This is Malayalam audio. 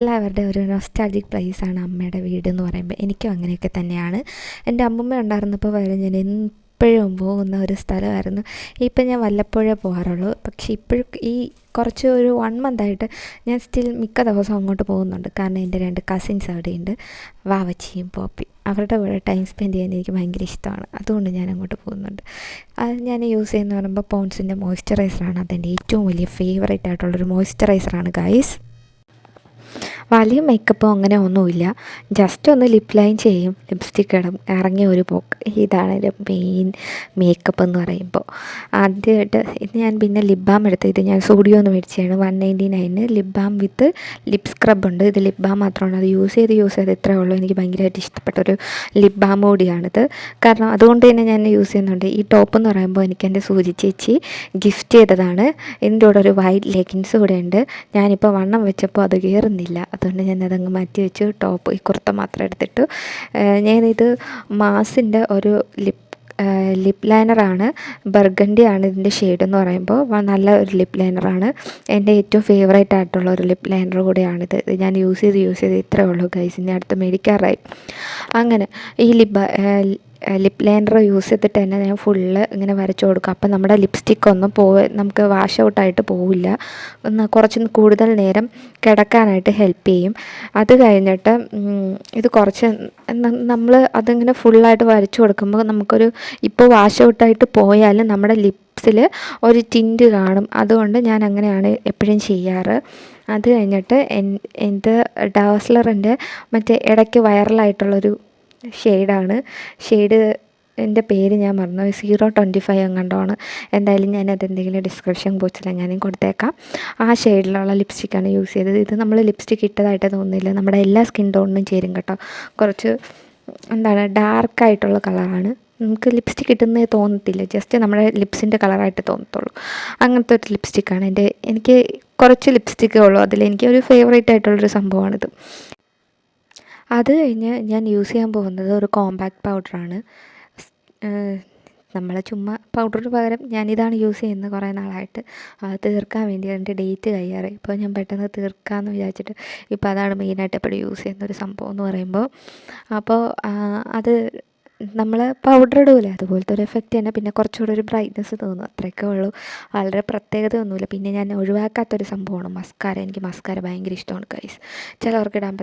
എല്ലാവരുടെയും ഒരു നൊസ്റ്റാൾജിക് പ്ലേസാണ് അമ്മയുടെ വീട് എന്ന് പറയുമ്പോൾ. എനിക്കും അങ്ങനെയൊക്കെ തന്നെയാണ്. എൻ്റെ അമ്മൂമ്മ ഉണ്ടായിരുന്നപ്പോൾ വരെ ഞാൻ എപ്പോഴും പോകുന്ന ഒരു സ്ഥലമായിരുന്നു. ഇപ്പം ഞാൻ വല്ലപ്പോഴേ പോകാറുള്ളൂ. പക്ഷേ ഇപ്പോഴും ഈ കുറച്ച് ഒരു 1 മന്തായിട്ട് ഞാൻ സ്റ്റിൽ മിക്ക ദിവസവും അങ്ങോട്ട് പോകുന്നുണ്ട്. കാരണം എൻ്റെ 2 കസിൻസ് അവിടെയുണ്ട്, വാവച്ചിയും പോപ്പി. അവരുടെ കൂടെ ടൈം സ്പെൻഡ് ചെയ്യാൻ എനിക്ക് ഭയങ്കര ഇഷ്ടമാണ്. അതുകൊണ്ട് ഞാൻ അങ്ങോട്ട് പോകുന്നുണ്ട്. അത് ഞാൻ യൂസ് ചെയ്യുന്നത് പറയുമ്പോൾ പോൺസിൻ്റെ മോയ്സ്ചറൈസറാണ്. അതെൻ്റെ ഏറ്റവും വലിയ ഫേവറേറ്റ് ആയിട്ടുള്ളൊരു മോയ്സ്ചറൈസറാണ് ഗൈസ്. വലിയ മേക്കപ്പോ അങ്ങനെ ഒന്നുമില്ല. ജസ്റ്റ് ഒന്ന് ലിപ് ലൈൻ ചെയ്യും, ലിപ്സ്റ്റിക്ക് ഇടും, ഇറങ്ങിയ ഒരു പോക്ക്. ഇതാണ് എൻ്റെ മെയിൻ മേക്കപ്പ് എന്ന് പറയുമ്പോൾ. ആദ്യമായിട്ട് ഇത് ഞാൻ പിന്നെ ലിപ് ബാം എടുത്ത്, ഇത് ഞാൻ സ്റ്റുഡിയോന്ന് മേടിച്ചതാണ്. 199 ലിപ് ബാം വിത്ത് ലിപ് സ്ക്രബ് ഉണ്ട്. ഇത് ലിപ് ബാം മാത്രമാണ്. അത് യൂസ് ചെയ്ത് ഇത്രയേ ഉള്ളൂ. എനിക്ക് ഭയങ്കരമായിട്ട് ഇഷ്ടപ്പെട്ടൊരു ലിപ് ബാം കൂടിയാണിത്. കാരണം അതുകൊണ്ട് തന്നെ ഞാൻ യൂസ് ചെയ്യുന്നുണ്ട്. ഈ ടോപ്പ് എന്ന് പറയുമ്പോൾ എനിക്ക് എൻ്റെ സൂചി ചേച്ചി ഗിഫ്റ്റ് ചെയ്തതാണ്. ഇതിൻ്റെ കൂടെ ഒരു വൈറ്റ് ലെഗിൻസ് കൂടെ ഉണ്ട്. ഞാനിപ്പോൾ വണ്ണം വെച്ചപ്പോൾ അത് കയറുന്നില്ല, അതുകൊണ്ട് ഞാനതങ്ങ് മാറ്റി വെച്ചു. ടോപ്പ് ഈ കുർത്ത മാത്രം എടുത്തിട്ടു. ഞാനിത് മാസിൻ്റെ ഒരു ലിപ് ലൈനറാണ്. ബർഗണ്ടിയാണ് ഇതിൻ്റെ ഷെയ്ഡെന്ന് പറയുമ്പോൾ. നല്ല ഒരു ലിപ് ലൈനറാണ്. എൻ്റെ ഏറ്റവും ഫേവറേറ്റ് ആയിട്ടുള്ള ഒരു ലിപ് ലൈനർ കൂടെയാണിത്. ഞാൻ യൂസ് ചെയ്ത് ഇത്രയേ ഉള്ളൂ ഗൈസ്. ഇനി അടുത്ത് മേടിക്കാറായി. അങ്ങനെ ഈ ലിപ് ലൈനർ യൂസ് ചെയ്തിട്ട് തന്നെ ഞാൻ ഫുള്ള് ഇങ്ങനെ വരച്ചു കൊടുക്കും. അപ്പം നമ്മുടെ ലിപ്സ്റ്റിക്കൊന്നും നമുക്ക് വാഷ് ഔട്ടായിട്ട് പോവില്ല. കുറച്ച് കൂടുതൽ നേരം കിടക്കാനായിട്ട് ഹെൽപ്പ് ചെയ്യും. അത് കഴിഞ്ഞിട്ട് ഇത് കുറച്ച് നമ്മൾ അതിങ്ങനെ ഫുള്ളായിട്ട് വരച്ചു കൊടുക്കുമ്പോൾ നമുക്കൊരു ഇപ്പോൾ വാഷ് ഔട്ടായിട്ട് പോയാലും നമ്മുടെ ലിപ്സിൽ ഒരു ടിൻറ്റ് കാണും. അതുകൊണ്ട് ഞാൻ അങ്ങനെയാണ് എപ്പോഴും ചെയ്യാറ്. അത് കഴിഞ്ഞിട്ട് ഇത് ഡാസ്ലറിൻ്റെ മറ്റേ ഇടയ്ക്ക് വൈറലായിട്ടുള്ളൊരു ഷെയ്ഡ് എൻ്റെ പേര് ഞാൻ മറന്നു, 025 എങ്ങാണ്ടാണ്. എന്തായാലും ഞാനതെന്തെങ്കിലും ഡിസ്ക്രിപ്ഷൻ ബോക്സിൽ എങ്ങാനും കൊടുത്തേക്കാം. ആ ഷെയ്ഡിലുള്ള ലിപ്സ്റ്റിക്കാണ് യൂസ് ചെയ്തത്. ഇത് നമ്മൾ ലിപ്സ്റ്റിക്ക് ഇട്ടതായിട്ട് തോന്നുന്നില്ല, നമ്മുടെ എല്ലാ സ്കിൻ ടോണിനും ചേരും കേട്ടോ. കുറച്ച് ഡാർക്കായിട്ടുള്ള കളറാണ്. നമുക്ക് ലിപ്സ്റ്റിക്ക് ഇട്ടുന്നേ തോന്നത്തില്ല, ജസ്റ്റ് നമ്മുടെ ലിപ്സിൻ്റെ കളറായിട്ട് തോന്നത്തുള്ളൂ. അങ്ങനത്തെ ഒരു ലിപ്സ്റ്റിക്കാണ് എനിക്ക് കുറച്ച് ലിപ്സ്റ്റിക്കേ ഉള്ളൂ. അതിലെനിക്കൊരു ഫേവറേറ്റ് ആയിട്ടുള്ളൊരു സംഭവമാണിത്. അത് കഴിഞ്ഞ് ഞാൻ യൂസ് ചെയ്യാൻ പോകുന്നത് ഒരു കോമ്പാക്ട് പൗഡറാണ്. നമ്മൾ ചുമ്മാ പൗഡറിന് പകരം ഞാനിതാണ് യൂസ് ചെയ്യുന്നത് കുറേ നാളായിട്ട്. അത് തീർക്കാൻ വേണ്ടി എൻ്റെ ഡേറ്റ് കഴിയാറായി. ഇപ്പോൾ ഞാൻ പെട്ടെന്ന് തീർക്കാമെന്ന് വിചാരിച്ചിട്ട് ഇപ്പോൾ അതാണ് മെയിനായിട്ട് എപ്പോഴും യൂസ് ചെയ്യുന്നൊരു സംഭവം എന്ന് പറയുമ്പോൾ. അപ്പോൾ അത് നമ്മൾ പൗഡർ ഇടൂലേ, അതുപോലത്തെ ഒരു എഫക്റ്റ് തന്നെ. പിന്നെ കുറച്ചുകൂടെ ഒരു ബ്രൈറ്റ്നസ് തോന്നും, അത്രയൊക്കെ ഉള്ളൂ. വളരെ പ്രത്യേകത ഒന്നുമില്ല. പിന്നെ ഞാൻ ഒഴിവാക്കാത്തൊരു സംഭവമാണ് മസ്കാര. എനിക്ക് മസ്കാര ഭയങ്കര ഇഷ്ടമാണ് ഗൈസ്. ചിലവർക്ക് ഇടാൻ